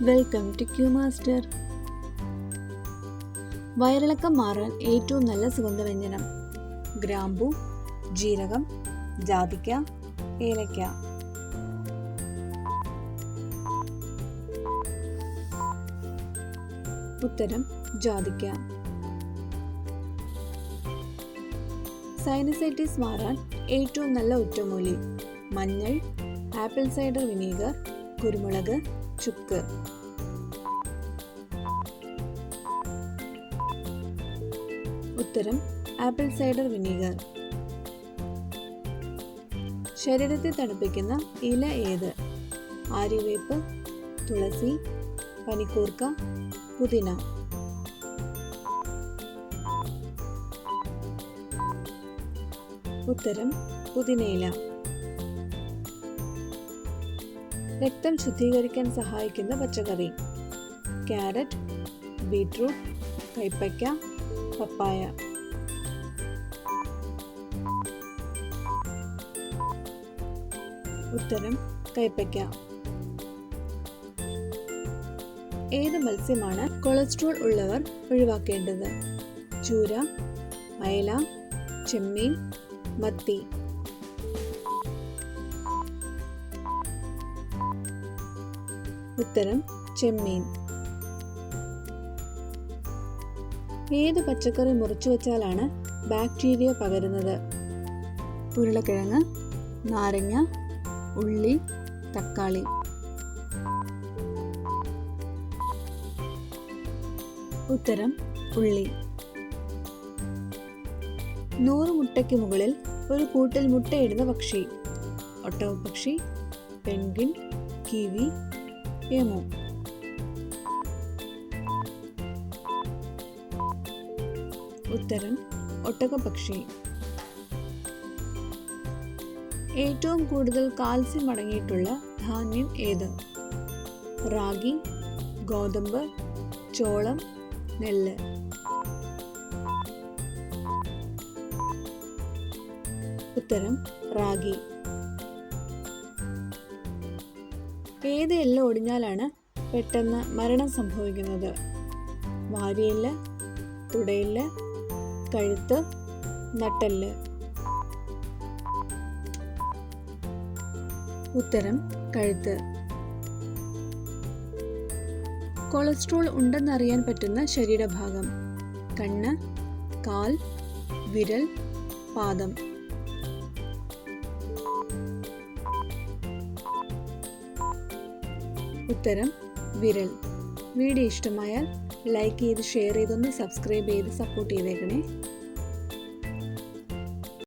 Welcome to Q master. വയറിളക്കം മാറാൻ ഏറ്റവും നല്ല സുഗന്ധവ്യഞ്ജനം: ഗ്രാമ്പൂ, ജീരകം, ജാതിക്ക, ഏലക്ക. ഉത്തരം ജാതിക്ക. സൈനസൈറ്റിസ് മാറാൻ ഏറ്റവും നല്ല ഒറ്റമൂലി: മഞ്ഞൾ, ആപ്പിൾ സൈഡർ വിനീഗർ, കുരുമുളക്, ചുക്ക്. ഉത്തരം ആപ്പിൾ സൈഡർ വിനീഗർ. ശരീരത്തെ തണുപ്പിക്കുന്ന ഇല ഏത്? ആര്യവേപ്പ്, തുളസി, പനിക്കൂർക്ക, പുതിന. ഉത്തരം പുതിനയില. രക്തം ശുദ്ധീകരിക്കാൻ സഹായിക്കുന്ന പച്ചക്കറി: ക്യാരറ്റ്, ബീറ്റ്റൂട്ട്, കൈപ്പയ്ക്ക, പപ്പായ. ഉത്തരം കൈപ്പയ്ക്ക. ഏത് മത്സ്യമാണ് കൊളസ്ട്രോൾ ഉള്ളവർ ഒഴിവാക്കേണ്ടത്? ചൂര, അയല, ചെമ്മീൻ, മത്തി. ഉത്തരം ചെമ്മീൻ. ഏത് പച്ചക്കറി മുറിച്ചു വച്ചാലാണ് ബാക്ടീരിയ പകരുന്നത്? ഉരുളക്കിഴങ്ങ്, നാരങ്ങ, ഉള്ളി, തക്കാളി. ഉത്തരം ഉള്ളി. 100 മുട്ടയ്ക്ക് മുകളിൽ ഒരു കൂട്ടിൽ മുട്ടയിടുന്ന പക്ഷി: ഒട്ടകപ്പക്ഷി, പെൻഗ്വിൻ, കിവി, എമു. ഉത്തരം ഒട്ടകപ്പക്ഷി. ഏറ്റവും കൂടുതൽ കാൽസ്യം അടങ്ങിയിട്ടുള്ള ധാന്യം ഏത്? റാഗി, ഗോതമ്പ്, ചോളം, നെല്ല്. ഉത്തരം റാഗി. ഏത് എല്ല് ഒടിഞ്ഞാലാണ് പെട്ടെന്ന് മരണം സംഭവിക്കുന്നത്? വാരിയെല്ല്, തുടയെല്ല്, കഴുത്ത്, നട്ടെല്ല്. ഉത്തരം കഴുത്ത്. കൊളസ്ട്രോൾ ഉണ്ടെന്നറിയാൻ പറ്റുന്ന ശരീരഭാഗം: കണ്ണ്, കാൽ, വിരൽ, പാദം. ഉത്തരം വിരൽ. വീഡിയോ ഇഷ്ടമായാൽ ലൈക്ക് ചെയ്ത് ഷെയർ ചെയ്തൊന്ന് സബ്സ്ക്രൈബ് ചെയ്ത് സപ്പോർട്ട് ചെയ്തേക്കണേ.